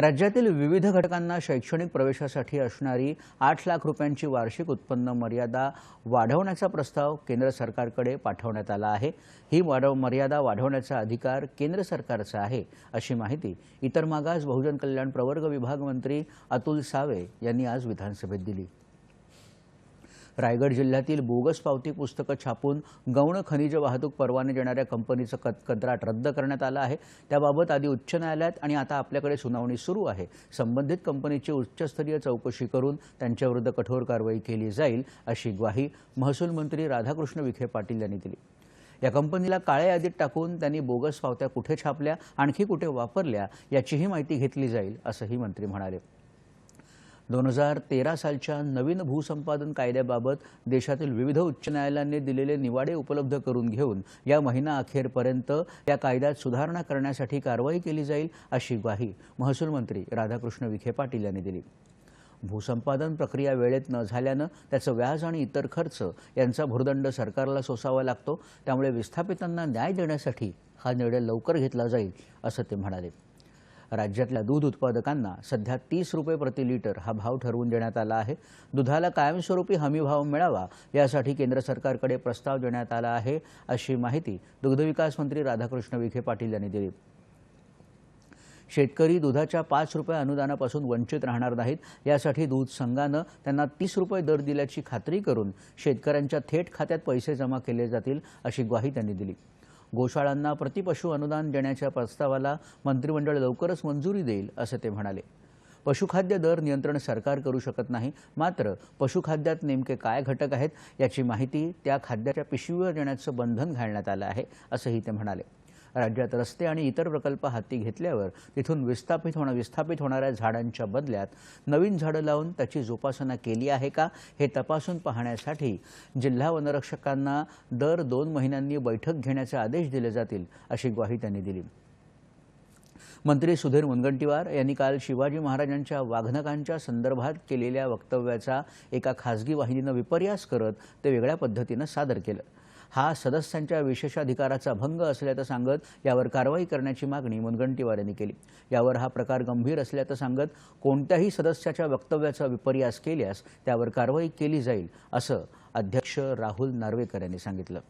राज्यातील विविध घटकांना शैक्षणिक प्रवेशासाठी असणारी 8 लाख रुपयांची वार्षिक उत्पन्न मर्यादा वाढवण्याचा प्रस्ताव केंद्र सरकारकडे पाठवण्यात आला आहे। ही मर्यादा वाढवण्याचा अधिकार केंद्र सरकारचा आहे, अशी माहिती इतर मागास बहुजन कल्याण प्रवर्ग विभाग मंत्री अतुल सावे यांनी आज विधानसभेत दिली। रायगड जिल्ह्यातील बोगस पावती पुस्तकं छापून गौण खनिज वाहतूक परवाने देणाऱ्या कंपनीचं कंत्राट रद्द करण्यात आलं आहे। त्याबाबत आधी उच्च न्यायालयात आणि आता आपल्याकडे सुनावणी सुरू आहे। संबंधित कंपनीची उच्चस्तरीय चौकशी करून त्यांच्याविरुद्ध कठोर कारवाई केली जाईल, अशी ग्वाही महसूल मंत्री राधाकृष्ण विखे पाटील यांनी दिली। या कंपनीला काळ्या यादीत टाकून त्यांनी बोगस पावत्या कुठे छापल्या, आणखी कुठे वापरल्या याचीही माहिती घेतली जाईल, असंही मंत्री म्हणाले। 2013 सालच्या नवीन भूसंपादन कायद्याबाबत देशातील विविध उच्च न्यायालयांनी दिलेले निवाडे उपलब्ध करून घेऊन या महिना अखेरपर्यंत या कायद्यात सुधारणा करण्यासाठी कारवाई केली जाईल, अशी ग्वाही महसूल मंत्री राधाकृष्ण विखे पाटील यांनी दिली। भूसंपादन प्रक्रिया वेळेत न झाल्यानं त्याचं व्याज आणि इतर खर्च यांचा भुर्दंड सरकारला सोसावा लागतो। त्यामुळे विस्थापितांना न्याय देण्यासाठी हा निर्णय लवकर घेतला जाईल, असं ते म्हणाले। राज्यातल्या दूध उत्पादकांना सध्या 30 रुपये प्रति लिटर हा भाव ठरवून देण्यात आला आहे। दुधाला कायमस्वरूपी हमी भाव मिळावा यासाठी केंद्र सरकारकडे प्रस्ताव देण्यात आला आहे, अशी माहिती दुग्धविकास मंत्री राधाकृष्ण विखे पाटील यांनी दिली। शेतकरी दुधाच्या 5 रुपये अनुदानापासून वंचित राहणार नाहीत, यासाठी दूध संघानं त्यांना 30 रुपये दर दिल्याची खात्री करून शेतकऱ्यांच्या थेट खात्यात पैसे जमा केले जातील, अशी ग्वाही त्यांनी दिली। गोशाळांना प्रतिपशु अनुदान देण्याच्या प्रस्तावाला मंत्रिमंडळ लवकरच मंजुरी देईल, असं ते म्हणाले। पशुखाद्य दर नियंत्रण सरकार करू शकत नाही, मात्र पशुखाद्यात नेमके काय घटक आहेत याची माहिती त्या खाद्याच्या पिशवीवर देण्याचं बंधन घालण्यात आलं आहे, असंही ते म्हणाले। राज्यात रस्ते आणि इतर प्रकल्प हाती घेतल्यावर तिथून विस्थापित होणाऱ्या झाडांच्या बदल्यात नवीन झाडं लावून त्याची जोपासना केली आहे का हे तपासून पाहण्यासाठी जिल्हा वनरक्षकांना दर 2 महिन्यांनी बैठक घेण्याचे आदेश दिले जातील, अशी ग्वाही त्यांनी दिली। मंत्री सुधीर मुनगंटीवार यांनी काल शिवाजी महाराजांच्या वाघनकांच्या संदर्भात केलेल्या वक्तव्याचा एका खासगी वाहिनीनं विपर्यास करत ते वेगळ्या पद्धतीनं सादर केलं। हा सदस्यांच्या विशेषाधिकाराचा भंग असल्याचं सांगत यावर कारवाई करण्याची मागणी मुनगंटीवार यांनी केली। यावर हा प्रकार गंभीर असल्याचं सांगत कोणत्याही सदस्याच्या वक्तव्याचा विपर्यास केल्यास त्यावर कारवाई केली जाईल, असं अध्यक्ष राहुल नार्वेकर यांनी सांगितलं।